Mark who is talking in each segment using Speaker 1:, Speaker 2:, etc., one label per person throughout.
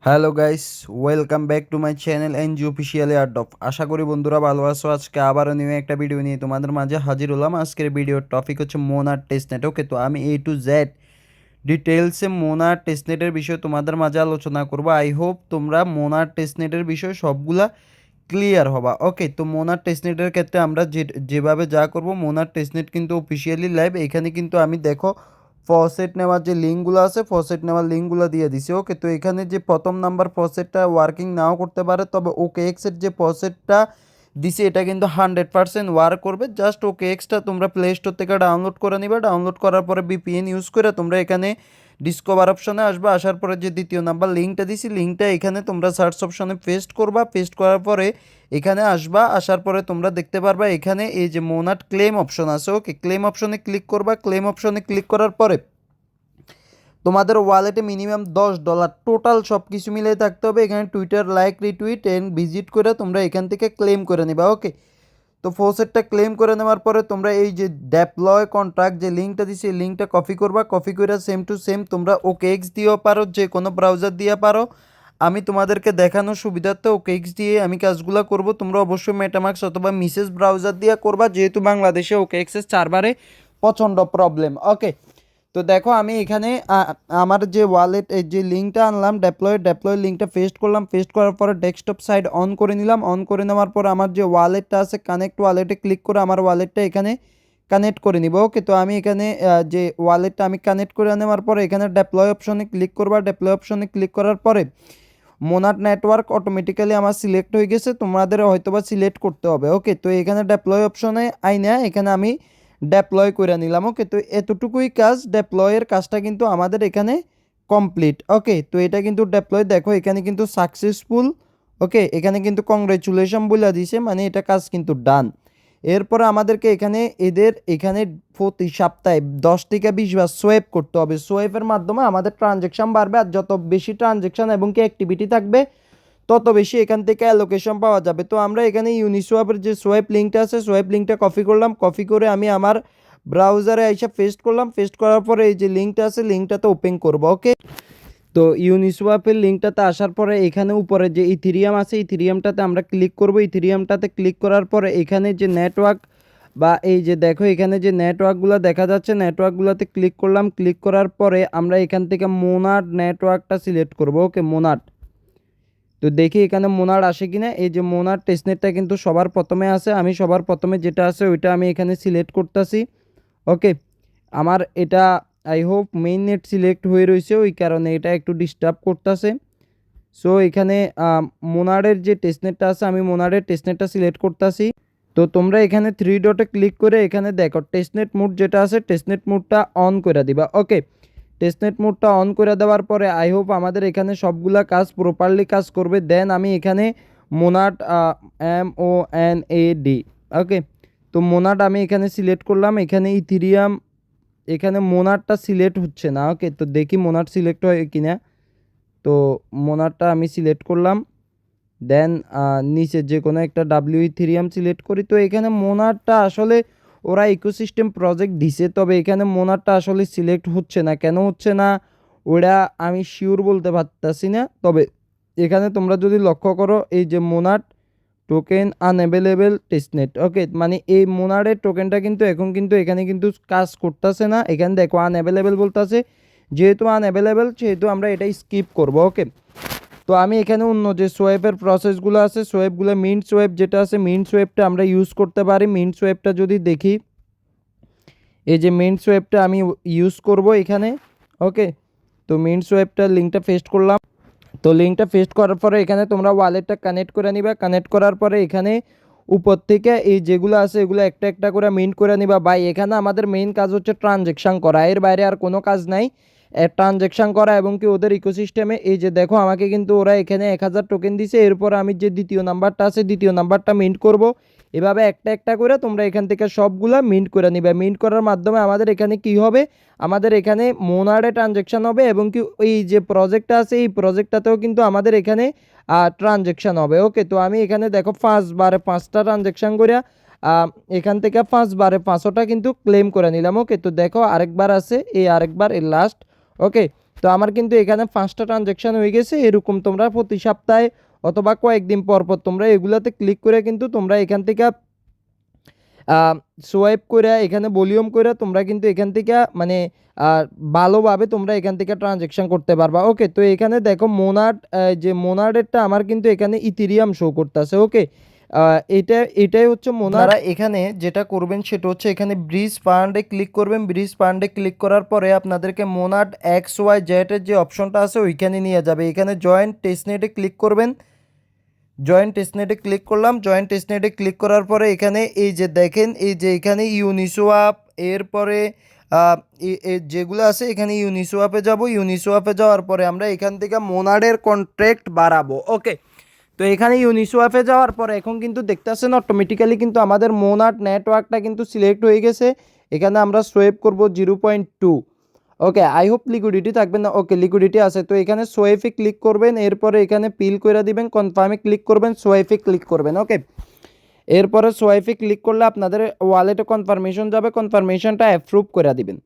Speaker 1: Hello guys, welcome back to my channel N G official airdrop. আশা করি বন্ধুরা ভালো আছো। আজকে আবারও নিউ একটা ভিডিও নিয়ে তোমাদের মাঝে হাজির হলাম। আজকের ভিডিওর টপিক হচ্ছে মোনার টেস্টনেট। ওকে, তো আমি A to Z ডিটেলসে মোনার টেস্টনেটের বিষয়ে তোমাদের মাঝে আলোচনা করবো। আই হোপ তোমরা মোনার টেস্টনেটের বিষয়ে সবগুলা ক্লিয়ার হবা। ওকে, তো মোনার টেস্টনেটের ক্ষেত্রে আমরা যেভাবে যা করব, মোনার টেস্টনেট কিন্তু অফিসিয়ালি লাইভ। এখানে কিন্তু আমি দেখো ফসেট নেওয়ার যে লিঙ্কগুলো আছে, ফসেট নেওয়ার লিঙ্কগুলো দিয়ে দিছি। ওকে, তো এখানে যে প্রথম নাম্বার ফসেটটা ওয়ার্কিং নাও করতে পারে, তবে ওকে এক্সের যে ফসেটটা দিছি এটা কিন্তু 100% ওয়ার্ক করবে। জাস্ট ওকে এক্সটা তোমরা প্লে স্টোর থেকে ডাউনলোড করে নিবে। ডাউনলোড করার পরে VPN ইউজ করে তোমরা এখানে ডিসকভার অপশনে আসবে। আসার পরে যে দ্বিতীয় নাম্বার লিঙ্কটা দিছি, লিঙ্কটা এখানে তোমরা সার্চ অপশনে পেস্ট করবা। পেস্ট করার পরে এখানে আসবা। আসার পরে তোমরা দেখতে পারবা এখানে এই যে মোনাট ক্লেম অপশন আছে। ওকে, ক্লেম অপশনে ক্লিক করবা। ক্লেম অপশনে ক্লিক করার পরে তোমাদের ওয়ালেটে মিনিমাম $10 টোটাল সব কিছু মিলিয়ে থাকতে হবে। এখানে Twitter like retweet and visit করে তোমরা এখান থেকে ক্লেম করে নিবা। ওকে, তো ফোসেটটা ক্লেম করে নেওয়ার পরে তোমরা এই যে ডেপ্লয় কন্ট্রাক্ট যে লিঙ্কটা দিছি, এই লিঙ্কটা কপি করবা। কপি করে সেম টু সেম তোমরা ওকে এক্স দিয়েও পারো, যে কোনো ব্রাউজার দিয়ে পারো। আমি তোমাদেরকে দেখানোর সুবিধার্থে ওকে এক্স দিয়ে আমি কাজগুলো করব। তোমরা অবশ্যই মেটামাক্স অথবা মিসেস ব্রাউজার দিয়ে করবা, যেহেতু বাংলাদেশে ওকে এক্সেস সার্ভারে প্রচণ্ড প্রবলেম। ওকে, তো দেখো আমি এখানে আমার যে ওয়ালেট এই যে লিঙ্কটা আনলাম, ডেপ্লয় লিঙ্কটা পেস্ট করলাম। পেস্ট করার পরে ডেস্কটপ সাইড অন করে নিলাম। অন করে নেওয়ার পর আমার যে ওয়ালেটটা আছে, কানেক্ট ওয়ালেটে ক্লিক করে আমার ওয়ালেটটা এখানে কানেক্ট করে নিব। ওকে, তো আমি এখানে যে ওয়ালেটটা আমি কানেক্ট করে নেওয়ার পরে এখানে ডেপ্লয় অপশনে ক্লিক করবা। ডেপ্লয় অপশনে ক্লিক করার পরে মোনাট নেটওয়ার্ক অটোমেটিক্যালি আমার সিলেক্ট হয়ে গেছে, তোমাদের হয়তোবা সিলেক্ট করতে হবে। ওকে, তো এখানে ডেপ্লয় অপশনে আইনা এখানে আমি ডেপ্লয় করে নিলাম। ওকে, তো এতটুকুই কাজ। ডেপ্লয়ের কাজটা কিন্তু আমাদের এখানে কমপ্লিট। ওকে, তো এটা কিন্তু ডেপ্লয়, দেখো এখানে কিন্তু সাকসেসফুল। ওকে, এখানে কিন্তু কংগ্রেচুলেশন বলে দিছে, মানে এটা কাজ কিন্তু ডান। এরপরে আমাদেরকে এখানে এখানে প্রতি সপ্তাহে 10 থেকে 20 বার সোয়াইপ করতে হবে। সোয়াইপের মাধ্যমে আমাদের ট্রানজ্যাকশন বাড়বে, আর যত বেশি ট্রানজ্যাকশন এবং কি অ্যাক্টিভিটি থাকবে তত বেশি এখান থেকে অ্যালোকেশন পাওয়া যাবে। তো আমরা এখানে ইউনিসোয়াপের যে সোয়াইপ লিঙ্কটা আছে, সোয়াইপ লিঙ্কটা কপি করলাম। কপি করে আমি আমার ব্রাউজারে এসে পেস্ট করলাম। পেস্ট করার পরে এই যে লিঙ্কটা আছে, লিঙ্কটাতে ওপেন করব। ওকে, তো ইউনিসোয়াপের লিঙ্কটাতে আসার পরে এখানে উপরে যে ইথিরিয়াম আছে, ইথিরিয়ামটাতে আমরা ক্লিক করব। ইথিরিয়ামটাতে ক্লিক করার পরে এখানে যে নেটওয়ার্ক বা এই যে দেখো এখানে যে নেটওয়ার্কগুলো দেখা যাচ্ছে, নেটওয়ার্কগুলোতে ক্লিক করলাম। ক্লিক করার পরে আমরা এখান থেকে মোনাড নেটওয়ার্কটা সিলেক্ট করব। ওকে, মোনাড। তো দেখি এখানে মোনাড আসে কিনা। এই যে মোনাড টেস্টনেটটা কিন্তু সবার প্রথমে আছে। আমি সবার প্রথমে যেটা আছে ওইটা আমি এখানে সিলেক্ট করতেছি। ওকে, আমার এটা I hope main net select হয়ে রয়েছে, ওই কারণে এটা একটু ডিস্টার্ব করতেছে। সো এখানে মোনাডের যে টেস্টনেটটা আছে, আমি মোনাডের টেস্টনেটটা সিলেক্ট করতেছি। তো তোমরা এখানে 3 ডটে ক্লিক করে এখানে দেখো টেস্টনেট মোড যেটা আছে, টেস্টনেট মোডটা অন করে দিবা। ওকে, টেস্টনেট মোডটা অন করে দেওয়ার পরে আই হোপ আমাদের এখানে সবগুলা কাজ প্রপারলি কাজ করবে। দেন আমি এখানে মোনাড MONAD। ওকে, তো মোনাড আমি এখানে সিলেক্ট করলাম। এখানে ইথিরিয়াম, এখানে মোনাডটা সিলেক্ট হচ্ছে না। ওকে, তো দেখি মোনাড সিলেক্ট হয় কিনা। তো মোনাডটা আমি সিলেক্ট করলাম। দেন নিচে যে কোনো একটা ইথিরিয়াম সিলেক্ট করি। তো এখানে মোনাডটা আসলে ওরা ইকোসিস্টেম প্রজেক্ট দিছে, তবে এখানে মোনাডটা আসলে সিলেক্ট হচ্ছে না। কেন হচ্ছে না ওরা আমি শিওর বলতে পারতাছি না। তবে এখানে তোমরা যদি লক্ষ্য করো এই যে মোনাড টোকেন আনঅ্যাভেলেবেল টেস্টনেট। ওকে, মানে এই মোনাডের টোকেনটা কিন্তু এখন কিন্তু এখানে কিন্তু কাজ করতেছে না। এখানে দেখো আনঅ্যাভেলেবেল বলতেছে, যেহেতু আনঅ্যাভেলেবেল সেহেতু আমরা এটাই স্কিপ করব। ওকে, তো আমি এখানে অন্য যে সোয়েপের প্রসেসগুলো আছে, সোয়েপগুলো মিন্ট সোয়েপ যেটা আছে, মিন্ট সোয়েপটা আমরা ইউজ করতে পারি। মিন্ট সোয়েপটা যদি দেখি, এই যে মিন্ট সোয়েপটা আমি ইউজ করব এখানে। ওকে, তো মিন্ট সোয়েপটার লিঙ্কটা পেস্ট করলাম। তো লিঙ্কটা পেস্ট করার পরে এখানে তোমরা ওয়ালেটটা কানেক্ট করে নিবা। কানেক্ট করার পরে এখানে উপর থেকে এই যেগুলো আছে এগুলো একটা একটা করে মিন্ট করে নিবা। বাই, এখানে আমাদের মেইন কাজ হচ্ছে ট্রানজ্যাকশান করা, এর বাইরে আর কোনো কাজ নাই। ট্রানজ্যাকশান করা এবং কি ওদের ইকোসিস্টেমে এই যে দেখো আমাকে কিন্তু ওরা এখানে 1000 টোকেন দিছে। এরপর আমি যে দ্বিতীয় নাম্বারটা আছে, দ্বিতীয় নাম্বারটা মিন্ট করব। এভাবে একটা একটা করে তোমরা এখান থেকে সবগুলা মিন্ট করে নিবে। মিন্ট করার মাধ্যমে আমাদের এখানে কি হবে, আমাদের এখানে মোনাডে ট্রানজ্যাকশান হবে এবং কি এই যে প্রজেক্টটা আছে এই প্রজেক্টটাতেও কিন্তু আমাদের এখানে ট্রানজ্যাকশান হবে। ওকে, তো আমি এখানে দেখো 5 বারে 5টা ট্রানজ্যাকশান করিয়া এখান থেকে 5 বারে 500টা কিন্তু ক্লেম করে নিলাম। ওকে, তো দেখো আরেকবার আছে, এই আরেকবার এই লাস্ট। ওকে, তো আমার কিন্তু এখানে 5টা ট্রানজ্যাকশন হয়ে গেছে। এরকম তোমরা প্রতি সপ্তাহে অথবা কয়েকদিন পর পর তোমরা এগুলাতে ক্লিক করে কিন্তু তোমরা এখান থেকে সোয়াইপ করে এখানে ভলিউম করে তোমরা কিন্তু এখান থেকে মানে ভালোভাবে তোমরা এখান থেকে ট্রানজ্যাকশন করতে পারবা। ওকে, তো এখানে দেখো যে মোনার্ডেরটা আমার কিন্তু এখানে ইথেরিয়াম শো করতেছে। ওকে, এটাই হচ্ছে মোনার্ড। এখানে যেটা করবেন সেটা হচ্ছে এখানে ব্রিজ ফান্ডে ক্লিক করবেন। ব্রিজ ফান্ডে ক্লিক করার পরে আপনাদেরকে মোনার্ড XYZ এর যে অপশনটা আছে ওইখানে নিয়ে যাবে। এখানে জয়েন্ট টেস্টনেটে ক্লিক করবেন। জয়েন্ট টেস্টনেটে ক্লিক করলাম। জয়েন্ট টেস্টনেটে ক্লিক করার পরে এখানে এই যে দেখেন এই যে এখানে ইউনিসোয়াপ, এরপরে যেগুলো আছে এখানে ইউনিসোয়াপে যাব। ইউনিসোয়াপে যাওয়ার পরে আমরা এখান থেকে মোনার্ডের কন্ট্রাক্ট বাড়াবো। ওকে, তো এখানে ইউনিসোয়াপে যাওয়ার পরে এখন কিন্তু দেখতেছেন অটোমেটিক্যালি কিন্তু আমাদের মোনার্ড নেটওয়ার্কটা কিন্তু সিলেক্ট হয়ে গেছে। এখানে আমরা সোয়েপ করব 0.2। ওকে, আই হোপ লিকুইডিটি থাকবে না। ওকে, লিকুইডিটি আছে। তো এখানে সোয়েফে ক্লিক করবেন, এরপরে এখানে পিল করে দিবেন, কনফার্মে ক্লিক করবেন, সোয়েফে ক্লিক করবেন। ওকে, এরপরে সোয়াইপে ক্লিক করলে আপনাদের ওয়ালেটে কনফার্মেশন যাবে, কনফার্মেশনটা অ্যাপ্রুভ করে দিবেন।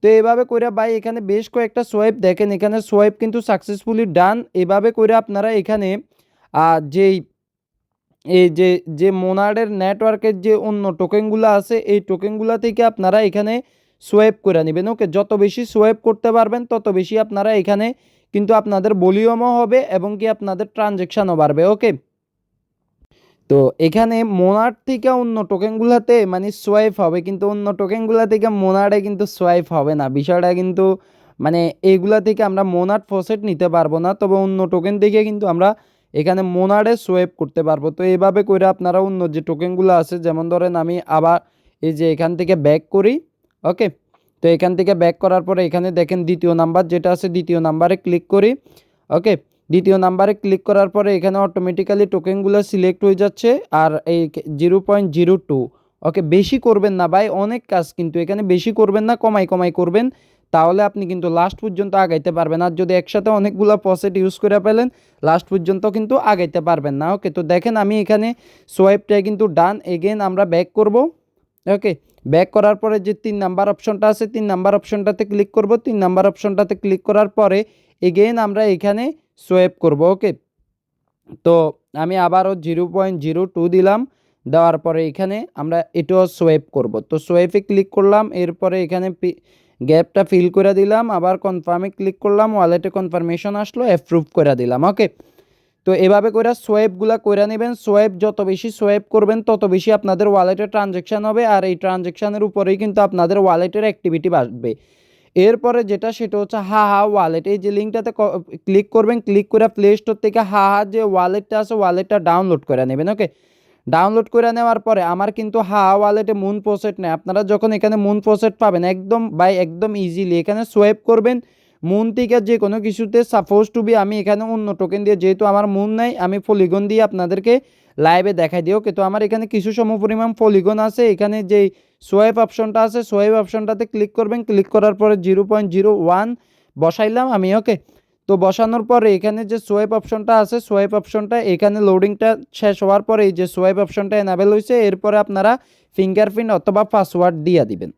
Speaker 1: তো এইভাবে করে ভাই এখানে বেশ কয়েকটা সোয়াইপ দেখেন, এখানে সোয়াইপ কিন্তু সাকসেসফুলি ডান। এভাবে করে আপনারা এখানে যেই এই যে মোনার্ডের নেটওয়ার্কের যে অন্য টোকেনগুলো আছে এই টোকেনগুলো থেকে আপনারা এখানে সোয়াইপ করে নেবেন। ওকে, যত বেশি সোয়াইপ করতে পারবেন তত বেশি আপনারা এখানে কিন্তু আপনাদের ভলিউমও হবে এবং কি আপনাদের ট্রানজ্যাকশনও বাড়বে। ওকে, তো এখানে মোনার্ড থেকে অন্য টোকেনগুলোতে মানে সোয়াইপ হবে, কিন্তু অন্য টোকেনগুলো থেকে মোনার্ডে কিন্তু সোয়াইপ হবে না। বিষয়টা কিন্তু মানে এইগুলা থেকে আমরা মোনার্ড ফসেট নিতে পারবো না, তবে অন্য টোকেন থেকে কিন্তু আমরা এখানে মোনার্ডে সোয়াইপ করতে পারবো। তো এইভাবে করে আপনারা অন্য যে টোকেনগুলো আছে, যেমন ধরেন আমি আবার এই যে এখান থেকে ব্যাক করি। ওকে, তো এখান থেকে ব্যাক করার পরে এখানে দেখেন দ্বিতীয় নাম্বার যেটা আছে, দ্বিতীয় নাম্বারে ক্লিক করি। ওকে, দ্বিতীয় নাম্বারে ক্লিক করার পরে এখানে অটোমেটিক্যালি টোকেনগুলো সিলেক্ট হয়ে যাচ্ছে। আর এই 0.02। ওকে, বেশি করবেন না ভাই, অনেক কাজ কিন্তু এখানে বেশি করবেন না, কমাই কমাই করবেন, তাহলে আপনি কিন্তু লাস্ট পর্যন্ত আগাইতে পারবেন। আর যদি একসাথে অনেকগুলো পসেট ইউজ করে ফেলেন লাস্ট পর্যন্ত কিন্তু আগাইতে পারবেন না। ওকে, তো দেখেন আমি এখানে সোয়াইপটা কিন্তু ডান। এগেন আমরা ব্যাক করব। ওকে, ব্যাক করার পরে যে 3 নাম্বার অপশনটা আছে 3 নাম্বার অপশনটাতে ক্লিক করব। 3 নাম্বার অপশনটাতে ক্লিক করার পরে এগেন আমরা এখানে সোয়াইপ করব। ওকে, তো আমি আবারও 0.02 দিলাম। দেওয়ার পরে এখানে আমরা এটাও সোয়াইপ করব। তো সোয়াইপে ক্লিক করলাম, এরপরে এখানে গ্যাপটা ফিল করে দিলাম, আবার কনফার্মে ক্লিক করলাম, ওয়ালেটে কনফার্মেশন আসলো, অ্যাপ্রুভ করে দিলাম। ওকে, তো এভাবে করে সোয়াইপগুলো করে নেবেন। সোয়াইপ যত বেশি সোয়াইপ করবেন তত বেশি আপনাদের ওয়ালেটে ট্রানজ্যাকশন হবে, আর এই ট্রানজ্যাকশনের উপরেই কিন্তু আপনাদের ওয়ালেটের অ্যাক্টিভিটি বাড়বে। এরপরে যেটা সেটা হচ্ছে হাহা ওয়ালেট। এই যে লিঙ্কটাতে ক্লিক করবেন, ক্লিক করে প্লে স্টোর থেকে হাহা যে ওয়ালেটটা আছে ওয়ালেটটা ডাউনলোড করে নেবেন। ওকে, ডাউনলোড করে নেওয়ার পরে আমার কিন্তু হাহা ওয়ালেটে মুন প্রসেট নেই। আপনারা যখন এখানে মুন প্রসেট পাবেন একদম বাই একদম ইজিলি এখানে সোয়াইপ করবেন। মুন থেকে যে কোনো কিছুতে সাপোজ টু বি আমি এখানে অন্য টোকেন দিয়ে, যেহেতু আমার মুন নাই আমি পলিগন দিয়ে আপনাদেরকে লাইভে দেখাই দিই। ওকে, তো আমার এখানে কিছু সম পরিমাণ পলিগন আছে। এখানে যেই সোয়াইপ অপশনটা আছে সোয়াইপ অপশনটাতে ক্লিক করবেন। ক্লিক করার পরে 0.01 বসাইলাম আমি। ওকে, তো বসানোর পরে এখানে যে সোয়াইপ অপশনটা আছে সোয়াইপ অপশনটা এখানে লোডিংটা শেষ হওয়ার পরে এই যে সোয়াইপ অপশনটা এনাবেল হয়েছে, এরপরে আপনারা ফিঙ্গারপ্রিন্ট অথবা পাসওয়ার্ড দিয়ে দিবেন।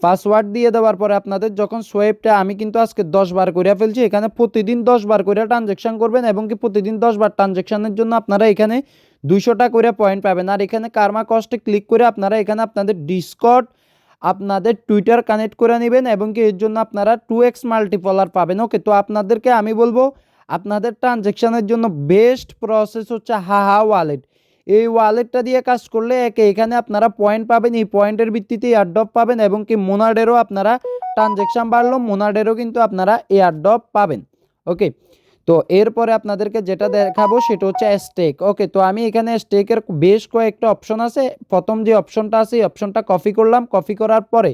Speaker 1: পাসওয়ার্ড দিয়ে দেওয়ার পরে আপনাদের যখন সোয়াইপটা আমি কিন্তু আজকে 10 বার করে ফেলছি, এখানে প্রতিদিন 10 বার করে ট্রানজ্যাকশন করবেন এবং কি প্রতিদিন 10 বার ট্রানজ্যাকশনের জন্য আপনারা এখানে 200টা করে পয়েন্ট পাবেন। আর এখানে কার্মা কস্টে ক্লিক করে আপনারা এখানে আপনাদের ডিসকর্ড আপনাদের টুইটার কানেক্ট করে নেবেন এবং কি এর জন্য আপনারা 2x মাল্টিপলার পাবেন। ওকে, তো আপনাদেরকে আমি বলবো আপনাদের ট্রানজ্যাকশনের জন্য বেস্ট প্রসেস হচ্ছে হাহা ওয়ালেট। এই ওয়ালেটটা দিয়ে কাজ করলে এখানে আপনারা পয়েন্ট পাবেন, এই পয়েন্টের ভিত্তিতে এয়ারড্রপ পাবেন এবং কি মোনার্ডেরও আপনারা ট্রানজ্যাকশন বাড়লো মোনার্ডেরও কিন্তু আপনারা এয়ারড্রপ পাবেন। ওকে, তো এরপরে আপনাদেরকে যেটা দেখাবো সেটা হচ্ছে স্টেক। ওকে, তো আমি এখানে স্টেকের বেশ কয়েকটা অপশন আছে। প্রথম যে অপশনটা আছে এই অপশনটা কপি করলাম। কপি করার পরে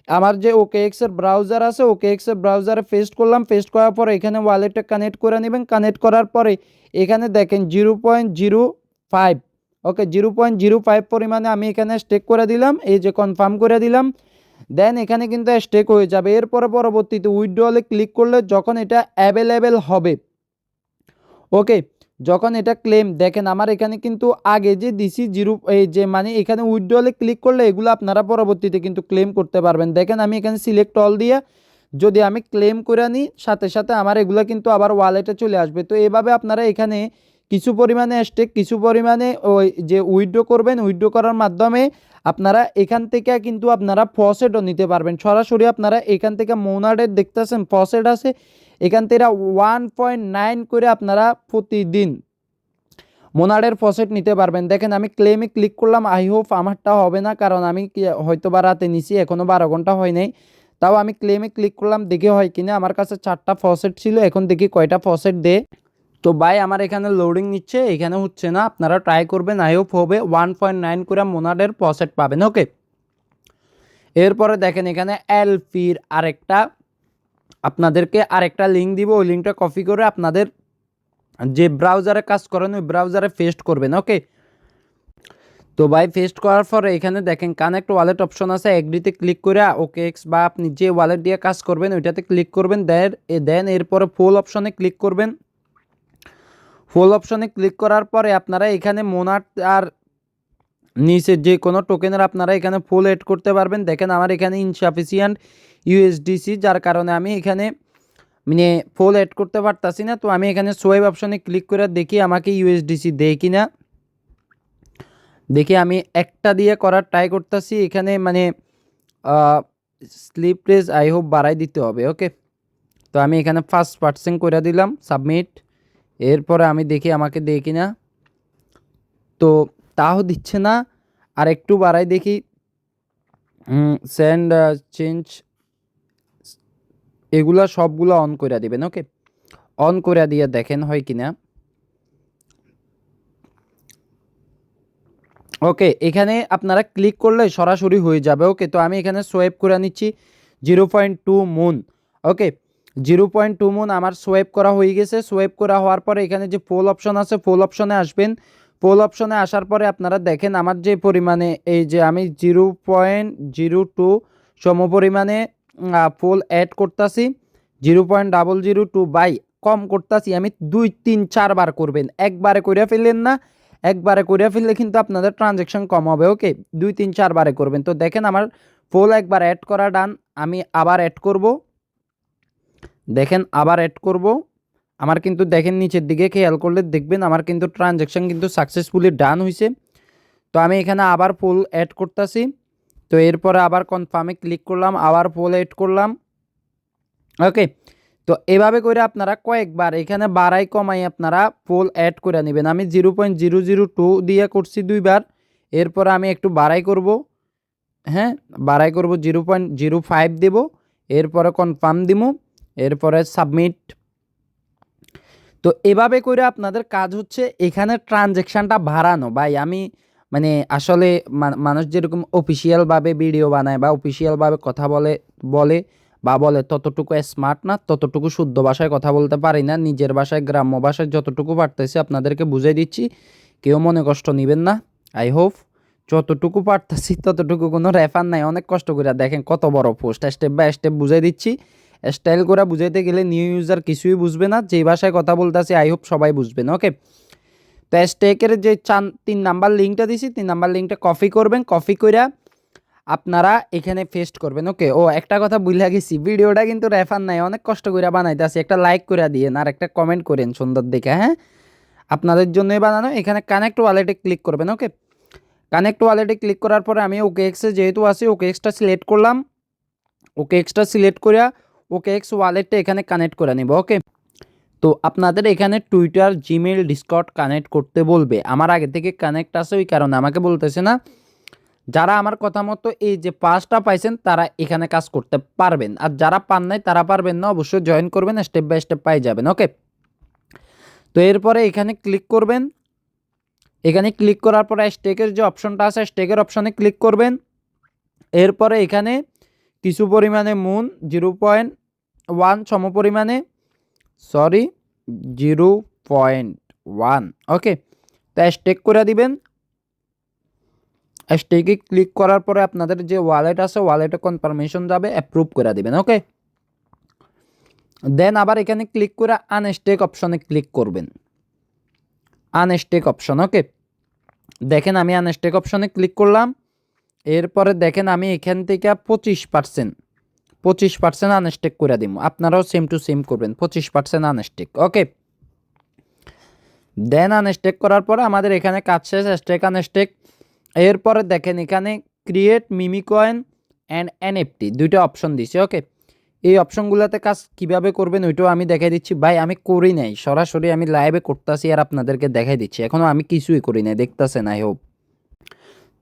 Speaker 1: আমার যে OKX এর ব্রাউজার আছে OKX এর ব্রাউজারে পেস্ট করলাম। পেস্ট করার পরে এখানে ওয়ালেটটা কানেক্ট করে নেবেন। কানেক্ট করার পরে এখানে দেখেন 0.05। ওকে, 0.05 পরিমাণে আমি এখানে স্টেক করে দিলাম, এই যে কনফার্ম করে দিলাম। দেন এখানে কিন্তু স্টেক হয়ে যাবে। এরপরে পরবর্তীতে উইথড্রলে ক্লিক করলে যখন এটা অ্যাভেলেবেল হবে, ওকে, যখন এটা ক্লেম দেখেন আমার এখানে কিন্তু আগে যে দিছি এই যে মানে এখানে উইথড্রলে ক্লিক করলে এগুলো আপনারা পরবর্তীতে কিন্তু ক্লেম করতে পারবেন। দেখেন আমি এখানে সিলেক্ট অল দিয়ে যদি আমি ক্লেম করে নিই সাথে সাথে আমার এগুলো কিন্তু আবার ওয়ালেটে চলে আসবে। তো এভাবে আপনারা এখানে কিছু পরিমাণে স্টেক কিছু পরিমাণে ওই যে উইথড্র করবেন, উইথড্র করার মাধ্যমে আপনারা এখান থেকে কিন্তু আপনারা ফসেটও নিতে পারবেন। সরাসরি আপনারা এখান থেকে মোনাডের দেখতেছেন ফসেট আছে, এখান থেকে 1.9 করে আপনারা প্রতিদিন মোনাডের ফসেট নিতে পারবেন। দেখেন আমি ক্লেমে ক্লিক করলাম, আই হোপ আমারটা হবে না, কারণ আমি হয়তো বা রাতে নিছি, এখনও 12 ঘন্টা হয় নাই। তাও আমি ক্লেমে ক্লিক করলাম দেখি হয় কিনা। আমার কাছে 4টা ফসেট ছিল, এখন দেখি কয়টা ফসেট দে। তো ভাই আমার এখানে লোডিং নিচ্ছে, এখানে হচ্ছে না, আপনারা ট্রাই করবেন, আই হোপ হবে। 1.9 করে মোনাডের ফসেট পাবেন। ওকে, এরপরে দেখেন এখানে এলপির আপনাদেরকে আরেকটা লিঙ্ক দিব, ওই লিঙ্কটা কপি করে আপনাদের যে ব্রাউজারে কাজ করেন ওই ব্রাউজারে পেস্ট করবেন। ওকে, তো ভাই পেস্ট করার পরে এখানে দেখেন কানেক্ট ওয়ালেট অপশন আছে, এগ্রিতে ক্লিক করে ওকেএক্স বা আপনি যে ওয়ালেট দিয়ে কাজ করবেন ওইটাতে ক্লিক করবেন। দেন এরপরে ফুল অপশনে ক্লিক করবেন। ফুল অপশনে ক্লিক করার পরে আপনারা এখানে মোনাট আর নিচে যে কোনো টোকেনের আপনারা এখানে ফুল এড করতে পারবেন। দেখেন আমার এখানে ইনসাফিসিয়েন্ট ইউএসডিসি, যার কারণে আমি এখানে মানে ফুল এড করতে পারতাছি না। তো আমি এখানে সোয়াইপ অপশনে ক্লিক করে দেখি আমাকে ইউএসডিসি দেয় কিনা। দেখি আমি একটা দিয়ে করার ট্রাই করতেছি, এখানে মানে স্লিপ রেজ আই হোপ বাড়াই দিতে হবে। ওকে, তো আমি এখানে 5% করে দিলাম, সাবমিট। এরপরে আমি দেখি আমাকে দেয় কিনা, তো তাও দিচ্ছে না। আর একটু বাড়াই দেখি, সেন্ড চেঞ্জ, এগুলা সবগুলো অন করে দিবেন। ওকে, অন করে দিয়ে দেখেন হয় কিনা। ওকে, এখানে আপনারা ক্লিক করলে সরাসরি হয়ে যাবে। ওকে, তো আমি এখানে সোয়াইপ করে নিচ্ছি 0.2 মুন। ওকে, 0.2 মুন আমার সোয়াইপ করা হয়ে গেছে। সোয়াইপ করা হওয়ার পরে এখানে যে পোল অপশন আছে পোল অপশনে আসবেন। পোল অপশনে আসার পরে আপনারা দেখেন আমার যে পরিমাণে এই যে আমি 0.02 সম পরিমাণে পোল অ্যাড করতেছি। 0.002 বাই কম করতেছি আমি 2-3-4 বার করবেন, একবারে করে ফেললেন না। একবারে করে ফেললে কিন্তু আপনাদের ট্রানজ্যাকশন কম হবে। ওকে, 2-3-4 বারে করবেন। তো দেখেন আমার ফুল একবার অ্যাড করা ডান, আমি আবার অ্যাড করব। দেখেন আবার অ্যাড করব, আমার কিন্তু দেখেন নিচের দিকে খেয়াল করলে দেখবেন আমার কিন্তু ট্রানজ্যাকশন কিন্তু সাকসেসফুলি ডান হয়েছে। তো আমি এখানে আবার ফুল অ্যাড করতেছি। তো এরপরে আবার কনফার্মে ক্লিক করলাম, আবার ফুল অ্যাড করলাম। ওকে, তো এভাবে করে আপনারা কয়েকবার এখানে বাড়াই কমাই আপনারা পোল অ্যাড করে নেবেন। আমি 0.002 দিয়ে করছি 2বার, এরপর আমি একটু বাড়াই করব। হ্যাঁ, বাড়াই করব 0.05 দেব, এরপরে কনফার্ম দিব, এরপরে সাবমিট। তো এভাবে করে আপনাদের কাজ হচ্ছে এখানে ট্রানজ্যাকশানটা বাড়ানো। ভাই আমি মানে আসলে মানুষ যেরকম অফিসিয়ালভাবে ভিডিও বানায় বা অফিসিয়ালভাবে কথা বলে বলে ততটুকু স্মার্ট না, ততটুকু শুদ্ধ ভাষায় কথা বলতে পারি না। নিজের ভাষায় গ্রাম্য ভাষায় যতটুকু পারতেছি আপনাদেরকে বুঝাই দিচ্ছি, কেউ মনে কষ্ট নেবেন না। আই হোপ যতটুকু পারতেছি ততটুকু কোনো রেফার নাই। অনেক কষ্ট করে দেখেন কত বড় পোস্ট, স্টেপ বাই স্টেপ বুঝাই দিচ্ছি। স্টাইল করে বুঝাইতে গেলে নিউ ইউজার কিছুই বুঝবে না, যে ভাষায় কথা বলতেছি আই হোপ সবাই বুঝবেন। ওকে, তো স্টেকের যে 3 নাম্বার লিঙ্কটা দিছি 3 নাম্বার লিঙ্কটা কপি করবেন, কপি করে আপনারা এখানে পেস্ট করবেন। ওকে, ও একটা কথা ভুলে গেছি, ভিডিওটা কিন্তু রেফার নাই, অনেক কষ্ট করে বানাইতেছি। একটা লাইক করে দিয়েন আর একটা কমেন্ট করেন সুন্দর দেখে। হ্যাঁ, আপনাদের জন্যই বানানো। এখানে কানেক্ট ওয়ালেটে ক্লিক করবেন। ওকে, কানেক্ট ওয়ালেটে ক্লিক করার পরে আমি ওকে এক্সে যেহেতু আছি ওকে এক্সটা সিলেক্ট করলাম। ওকে এক্সটা সিলেক্ট করে ওকে এক্স ওয়ালেটটা এখানে কানেক্ট করে নেব। ওকে, তো আপনাদের এখানে টুইটার, জিমেল, ডিসকর্ড কানেক্ট করতে বলবে। আমার আগে থেকে কানেক্ট আছে ওই কারণে আমাকে বলতেছে না। যারা আমার কথা মতো এই যে 5টা পাইছেন তারা এখানে কাজ করতে পারবেন, আর যারা পান নাই তারা পারবেন না। অবশ্যই জয়েন করবেন, স্টেপ বাই স্টেপ পাই যাবেন। ওকে, তো এরপরে এখানে ক্লিক করবেন। এখানে ক্লিক করার পরে স্টেকের যে অপশনটা আছে স্টেকের অপশনে ক্লিক করবেন। এরপরে এখানে কিছু পরিমাণে মুন 0.1 সম পরিমাণে 0.1। ওকে, তো স্টেক করে দিবেন। স্টেকে ক্লিক করার পরে আপনাদের যে ওয়ালেট আছে ওয়ালেটে কনফার্মেশন যাবে, অ্যাপ্রুভ করে দিবেন। ওকে, দেন আবার এখানে ক্লিক করে আনস্টেক অপশনে ক্লিক করবেন, আনস্টেক অপশন। ওকে, দেখেন আমি আনস্টেক অপশনে ক্লিক করলাম। এরপরে দেখেন আমি এখান থেকে 25% আনস্টেক করে দিব। আপনারাও সেম টু সেম করবেন, 25% আনস্টেক। ওকে, দেন আনস্টেক করার পরে আমাদের এখানে কাজ শেষ, স্টেক আনস্টেক। এরপরে দেখেন এখানে create Mimi coin and NFT দুইটা অপশন দিছি। ওকে, এই অপশনগুলোতে কাজ কিভাবে করবেন ওইটাও আমি দেখাই দিচ্ছি। ভাই আমি করি নাই, সরাসরি আমি লাইভে করতেছি আর আপনাদেরকে দেখাই দিচ্ছি, এখনও আমি কিছুই করি নাই, দেখতেছেন আই হোপ।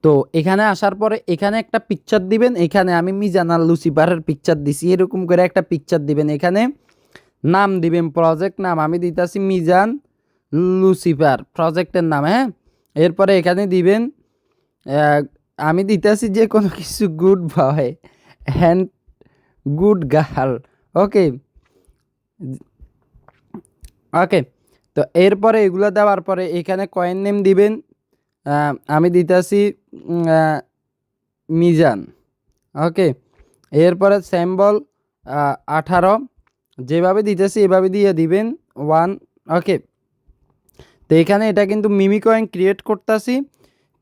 Speaker 1: তো এখানে আসার পরে এখানে একটা পিকচার দিবেন, এখানে আমি মিজান আর লুসিফারের পিকচার দিছি, এরকম করে একটা পিকচার দিবেন। এখানে নাম দিবেন, প্রজেক্ট নাম আমি দিতেছি মিজান লুসিফার প্রজেক্টের নাম, হ্যাঁ। এরপরে এখানে দিবেন আমি দিতেছি যে কোনো কিছু good boy and good girl. Okay okay, তো এরপরে এগুলো দেওয়ার পরে এখানে কয়েন নেম দিবেন, আমি দিতেছি মিজান। ওকে, এরপরে স্যাম্বল 18 যেভাবে দিতেছি এভাবে দিয়ে দিবেন 1। ওকে, তো এখানে এটা কিন্তু মিমি কয়েন ক্রিয়েট করতেছি।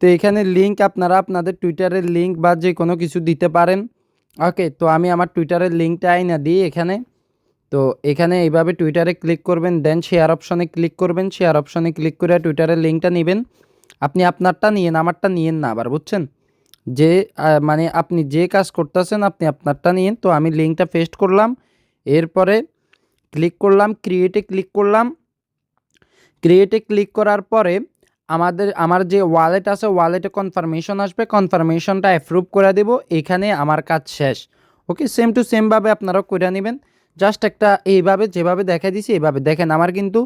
Speaker 1: তো এখানে লিঙ্ক আপনারা আপনাদের টুইটারের লিঙ্ক বা যে কোনো কিছু দিতে পারেন। ওকে, তো আমি আমার টুইটারের লিঙ্কটা আইনা দিই এখানে। তো এখানে এইভাবে টুইটারে ক্লিক করবেন, দেন শেয়ার অপশনে ক্লিক করবেন, শেয়ার অপশনে ক্লিক করে টুইটারের লিঙ্কটা নেবেন। আপনি আপনারটা নিয়েন, আমারটা নিয়েন না আবার, বুঝছেন? যে মানে আপনি যে কাজ করতেছেন আপনি আপনারটা নিয়েন। তো আমি লিঙ্কটা পেস্ট করলাম, এরপরে ক্লিক করলাম ক্রিয়েটে ক্লিক করলাম। ক্রিয়েটে ক্লিক করার পরে আমার যে ওয়ালেট আছে ওয়ালেটে কনফার্মেশন আসবে, কনফার্মেশনটা অ্যাপ্রুভ করে দেব, এখানে আমার কাজ শেষ। ওকে, সেম টু সেমভাবে আপনারাও করে নেবেন। জাস্ট একটা এইভাবে যেভাবে দেখাই দিছি এইভাবে দেখেন, আমার কিন্তু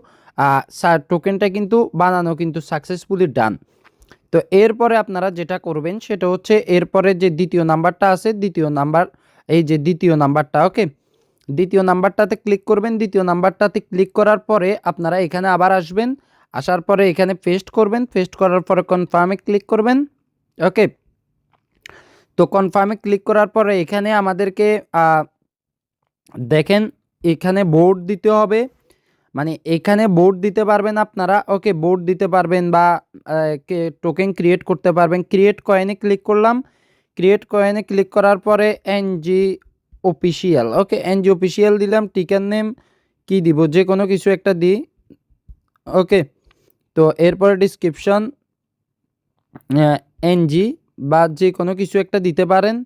Speaker 1: টোকেনটা কিন্তু বানানো কিন্তু সাকসেসফুলি ডান। তো এরপরে আপনারা যেটা করবেন সেটা হচ্ছে এরপরে যে দ্বিতীয় নাম্বারটা আছে, দ্বিতীয় নাম্বার, এই যে দ্বিতীয় নাম্বারটা, ওকে, দ্বিতীয় নাম্বারটাতে ক্লিক করবেন। দ্বিতীয় নাম্বারটাতে ক্লিক করার পরে আপনারা এখানে আবার আসবেন, আসার পরে এখানে পেস্ট করবেন, পেস্ট করার পরে কনফার্মে ক্লিক করবেন। ওকে, তো কনফার্মে ক্লিক করার পরে এখানে আমাদেরকে দেখেন এখানে বোর্ড দিতে হবে, মানে এখানে বোর্ড দিতে পারবেন আপনারা। ওকে, বোর্ড দিতে পারবেন বা টোকেন ক্রিয়েট করতে পারবেন। ক্রিয়েট কয়েনে ক্লিক করলাম, ক্রিয়েট কয়েনে ক্লিক করার পরে এনজি অফিসিয়াল। ওকে, এনজি অফিসিয়াল দিলাম। টিকার নেম কি দিব, যে কোনো কিছু একটা দিই। ওকে, তো এরপরে ডিসক্রিপশন এনজি বা যে কোনো কিছু একটা দিতে পারেন।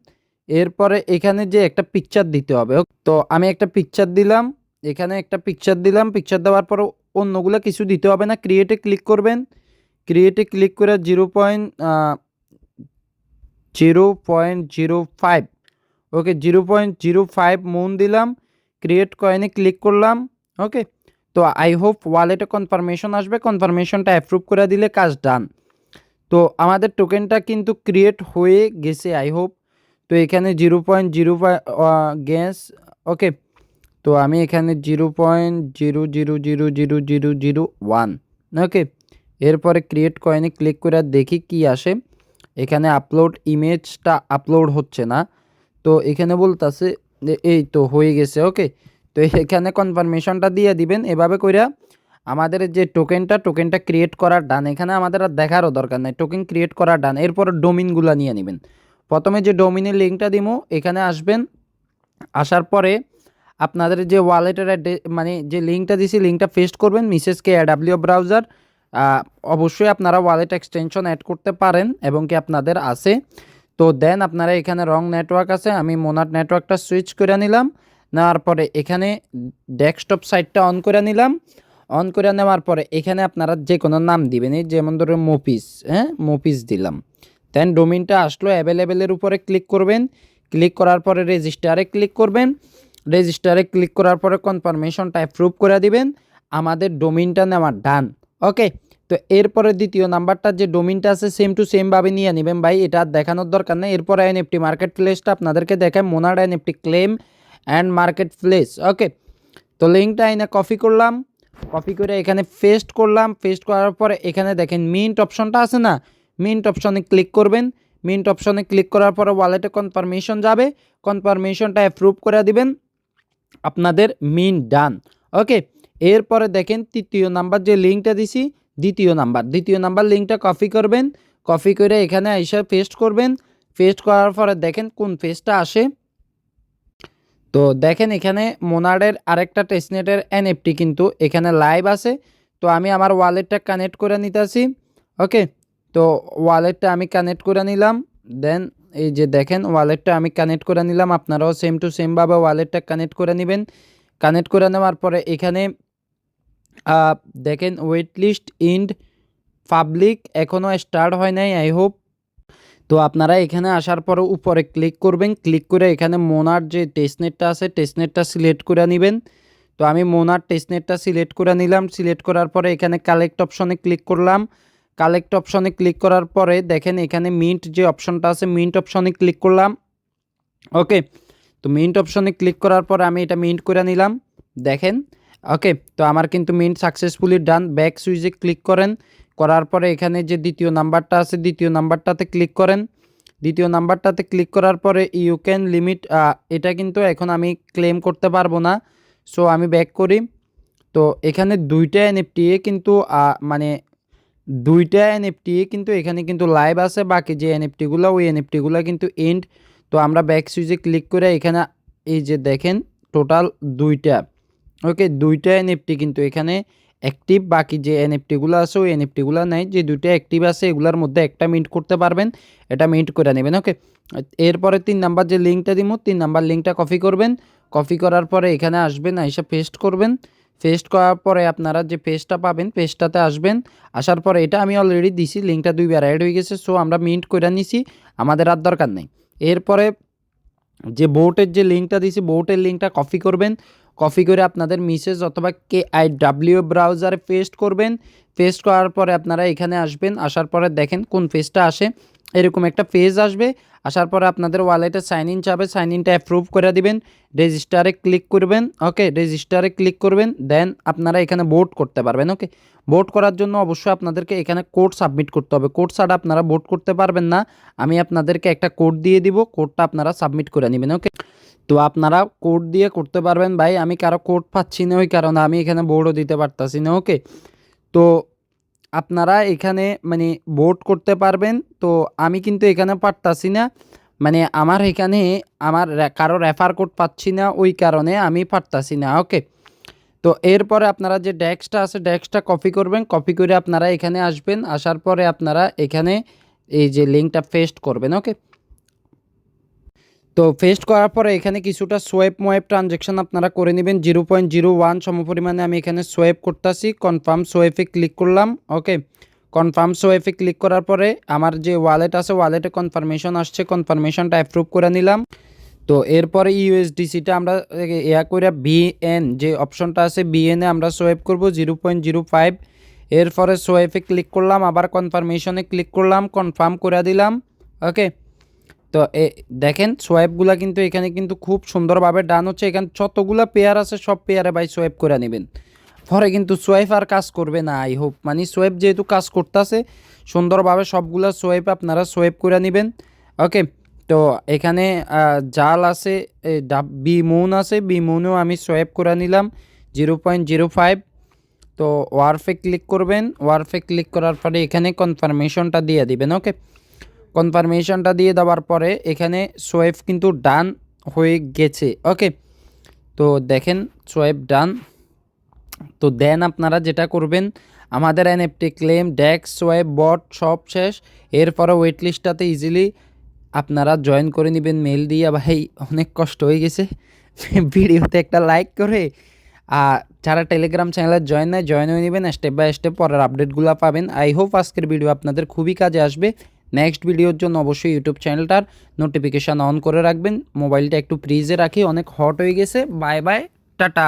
Speaker 1: এরপরে এখানে যে একটা পিকচার দিতে হবে, তো আমি একটা পিকচার দিলাম, এখানে একটা পিকচার দিলাম। পিকচার দেওয়ার পর অন্যগুলো কিছু দিতে হবে না, ক্রিয়েটে ক্লিক করবেন। ক্রিয়েটে ক্লিক করে 0.05, ওকে, 0.05 মুন দিলাম। ক্রিয়েট কয়েনে ক্লিক করলাম। ওকে, তো আই হোপ ওয়ালেটে কনফার্মেশন আসবে, কনফার্মেশনটা অ্যাপ্রুভ করে দিলে কাজ ডান। তো আমাদের টোকেনটা কিন্তু ক্রিয়েট হয়ে গেছে আই হোপ। তো এখানে 0.05 গ্যাস। ওকে, তো আমি এখানে 0.000001। ওকে, এরপরে ক্রিয়েট কয়েনে ক্লিক করে দেখি কি আসে। এখানে আপলোড ইমেজটা আপলোড হচ্ছে না, তো এখানে বলতেছে এই তো হয়ে গেছে। ওকে, তো এখানে কনফার্মেশনটা দিয়ে দিবেন। এভাবে কইরা আমাদের যে টোকেনটা ক্রিয়েট করার ডান, এখানে আমাদের আর দেখারও দরকার নাই, টোকেন ক্রিয়েট করার ডান। এরপর ডোমিনগুলো নিয়ে নেবেন। প্রথমে যে ডোমিনের লিঙ্কটা দিমু এখানে আসবেন, আসার পরে আপনাদের যে ওয়ালেটের মানে যে লিঙ্কটা দিছি লিঙ্কটা পেস্ট করবেন, মিসেসকে এডাব্লিউ ব্রাউজার। অবশ্যই আপনারা ওয়ালেট এক্সটেনশন অ্যাড করতে পারেন এবং কি আপনাদের আছে। তো দেন আপনারা এখানে রং নেটওয়ার্ক আছে, আমি মোনাট নেটওয়ার্কটা সুইচ করে নিলাম। নেওয়ার পরে এখানে ডেস্কটপ সাইটটা অন করে নিলাম। অন করে নেওয়ার পরে এখানে আপনারা যে কোনো নাম দিবেন, এই যেমন ধরুন মোপিস, হ্যাঁ মোপিস দিলাম। দেন ডোমিনটা আসলো, অ্যাভেলেবেলের উপরে ক্লিক করবেন। ক্লিক করার পরে রেজিস্টারে ক্লিক করবেন। রেজিস্টারে ক্লিক করার পরে কনফার্মেশনটা অ্যাপ্রুভ করে দিবেন, আমাদের ডোমিনটা নেওয়া ডান। ওকে, তো এরপরে দ্বিতীয় নাম্বারটা যে ডোমিনটা আছে সেম টু সেমভাবে নিয়ে নেবেন ভাই, এটা আর দেখানোর দরকার নেই। এরপরে এনএফটি মার্কেট প্লেসটা আপনাদেরকে দেখায়, monad NFT claim and market place. Okay, তো লিঙ্কটা এনে কপি করলাম, কপি করে এখানে পেস্ট করলাম। পেস্ট করার পরে এখানে দেখেন মিন্ট অপশনটা আছে না, মিন্ট অপশনে ক্লিক করবেন। মিন্ট অপশনে ক্লিক করার পরে ওয়ালেটে কনফার্মেশন যাবে, কনফার্মেশনটা অ্যাপ্রুভ করে দিবেন, আপনাদের মিন্ট ডান। ওকে, এরপরে দেখেন তৃতীয় নাম্বার যে লিঙ্কটা দিছি, দ্বিতীয় নাম্বার লিঙ্কটা কপি করবেন। কপি করে এখানে এসে পেস্ট করবেন। পেস্ট করার পরে দেখেন কোন পেজটা আসে। তো দেখেন এখানে মোনার্ডের আরেকটা টেস্টনেটের এনএফটি কিন্তু এখানে লাইভ আছে। তো আমি আমার ওয়ালেটটা কানেক্ট করে নিতেছি। ওকে, তো ওয়ালেটটা আমি কানেক্ট করে নিলাম। দেন এই যে দেখেন ওয়ালেটটা আমি কানেক্ট করে নিলাম, আপনারাও সেম টু সেমভাবে ওয়ালেটটা কানেক্ট করে নেবেন। কানেক্ট করে নেওয়ার পরে এখানে দেখেন ওয়েট লিস্ট ইন্ড পাবলিক এখনও স্টার্ট হয় নাই, আই হোপ। তো আপনারা এখানে আসার পরে উপরে ক্লিক করবেন, ক্লিক করে এখানে মোনার যে টেস্টনেটটা আছে টেস্টনেটটা সিলেক্ট করে নেবেন। তো আমি মোনার টেস্টনেটটা সিলেক্ট করে নিলাম। সিলেক্ট করার পরে এখানে কালেক্ট অপশনে ক্লিক করলাম। কালেক্ট অপশনে ক্লিক করার পরে দেখেন এখানে মিন্ট যে অপশনটা আছে মিন্ট অপশনে ক্লিক করলাম। ওকে, তো মিন্ট অপশনে ক্লিক করার পরে আমি এটা মিন্ট করে নিলাম। দেখেন ওকে, তো আমার কিন্তু মিন্ট সাকসেসফুলি ডান। ব্যাক সুইচে ক্লিক করেন, করার পরে এখানে যে দ্বিতীয় নাম্বারটা আছে দ্বিতীয় নাম্বারটাতে ক্লিক করেন। দ্বিতীয় নাম্বারটাতে ক্লিক করার পরে ইউ ক্যান লিমিট, এটা কিন্তু এখন আমি ক্লেম করতে পারবো না। সো আমি ব্যাক করি। তো এখানে দুইটা এনএফটি কিন্তু মানে দুইটা এনএফটি কিন্তু এখানে কিন্তু লাইভ আছে, বাকি যে এনএফটিগুলো ওই এনএফটিগুলো কিন্তু এন্ড। তো আমরা ব্যাক সুইচে ক্লিক করে এখানে এই যে দেখেন টোটাল দুইটা, ওকে দুইটা এনএফটি কিন্তু এখানে অ্যাক্টিভ, বাকি যে এনএফটিগুলো আছে ওই এনএফটিগুলো নাই। যে দুইটা অ্যাক্টিভ আছে এগুলোর মধ্যে একটা মিন্ট করতে পারবেন, এটা মিন্ট করে নেবেন। ওকে, এরপরে 3 নাম্বার যে লিঙ্কটা দিব 3 নাম্বার লিঙ্কটা কপি করবেন। কপি করার পরে এখানে আসবেন, এসে পেস্ট করবেন। পেস্ট করার পরে আপনারা যে পেজটা পাবেন পেজটাতে আসবেন। আসার পরে এটা আমি অলরেডি দিছি, লিঙ্কটা 2বার অ্যাড হয়ে গেছে। সো আমরা মিন্ট করে নিছি, আমাদের আর দরকার নেই। এরপরে যে বোটের যে লিঙ্কটা দিছি বোটের লিঙ্কটা কপি করবেন। কপি করে আপনাদের মেসেজ অথবা KIW ব্রাউজারে পেস্ট করবেন। পেস্ট করার পরে আপনারা এখানে আসবেন। আসার পরে দেখেন কোন পেজটা আসে, এরকম একটা পেজ আসবে। আসার পরে আপনাদের ওয়ালেটে সাইন ইন চাবে, সাইন ইনটা অ্যাপ্রুভ করে দিবেন। রেজিস্টারে ক্লিক করবেন। ওকে, রেজিস্টারে ক্লিক করবেন, দেন আপনারা এখানে ভোট করতে পারবেন। ওকে, ভোট করার জন্য অবশ্যই আপনাদেরকে এখানে কোড সাবমিট করতে হবে। কোড ছাড়া আপনারা ভোট করতে পারবেন না। আমি আপনাদেরকে একটা কোড দিয়ে দিব, কোডটা আপনারা সাবমিট করে নেবেন। ওকে, তো আপনারা কোড দিয়ে করতে পারবেন। ভাই আমি কারো কোড পাচ্ছি না, ওই কারণে আমি এখানে বোর্ডও দিতে পারতাছি না। ওকে, তো আপনারা এখানে মানে ভোট করতে পারবেন। তো আমি কিন্তু এখানে পারতাছি না, মানে আমার এখানে আমার কারো রেফার কোড পাচ্ছি না, ওই কারণে আমি পারতাছি না। ওকে, তো এরপরে আপনারা যে ডেস্কটা আছে ডেস্কটা কপি করবেন। কপি করে আপনারা এখানে আসবেন। আসার পরে আপনারা এখানে এই যে লিঙ্কটা পেস্ট করবেন। ওকে, তো পেস্ট করার পরে এখানে কিছুটা সোয়েপ মোয়েপ ট্রানজ্যাকশন আপনারা করে নেবেন। 0.01 সমপরিমাণে আমি এখানে সোয়েপ করতেছি। কনফার্ম সোয়েপে ক্লিক করলাম। ওকে, কনফার্ম সোয়েপে ক্লিক করার পরে আমার যে ওয়ালেট আছে ওয়ালেটে কনফার্মেশন আসছে, কনফার্মেশনটা অ্যাপ্রুভ করে নিলাম। তো এরপরে ইউএসডিসিটা আমরা ইয়া করে বিএন যে অপশনটা আছে বিএনে আমরা সোয়েপ করব 0.05। এরপরে সোয়েপে ক্লিক করলাম, আবার কনফার্মেশনে ক্লিক করলাম, কনফার্ম করে দিলাম। ওকে, তো দেখেন সোয়াইপগুলো কিন্তু এখানে কিন্তু খুব সুন্দরভাবে ডান হচ্ছে। এখানে যতগুলো পেয়ার আছে সব পেয়ারে ভাই সোয়াইপ করে নেবেন, পরে কিন্তু সোয়াইপ আর কাজ করবে না। আই হোপ মানে সোয়াইপ যেহেতু কাজ করতেছে সুন্দরভাবে সবগুলো সোয়াইপ আপনারা সোয়াইপ করে নেবেন। ওকে, তো এখানে জাল আছে, বি মুন আছে, বি মুনও আমি সোয়াইপ করে নিলাম 0.05। তো ওয়ারফে ক্লিক করবেন। ওয়ারফে ক্লিক করার পরে এখানে কনফার্মেশনটা দিয়ে দিবেন। ওকে, কনফার্মেশনটা দিয়ে দেওয়ার পরে এখানে সোয়েপ কিন্তু ডান হয়ে গেছে। ওকে, তো দেখেন সোয়েপ ডান। তো দেন আপনারা যেটা করবেন আমাদের এনএফটি ক্লেম ডেক্স সোয়েপ বট সব শেষ। এরপরে ওয়েট লিস্টটাতে ইজিলি আপনারা জয়েন করে নেবেন মেল দিয়ে। ভাই অনেক কষ্ট হয়ে গেছে, ভিডিওতে একটা লাইক করে যারা টেলিগ্রাম চ্যানেলে জয়েন হয়ে নেবেন, স্টেপ বাই স্টেপ পরের আপডেটগুলো পাবেন। আই হোপ আজকের ভিডিও আপনাদের খুবই কাজে আসবে। নেক্সট ভিডিওর জন্য অবশ্যই ইউটিউব চ্যানেলটার নোটিফিকেশান অন করে রাখবেন। মোবাইলটা একটু ফ্রিজে রাখি, অনেক হট হয়ে গেছে। Bye bye, tata.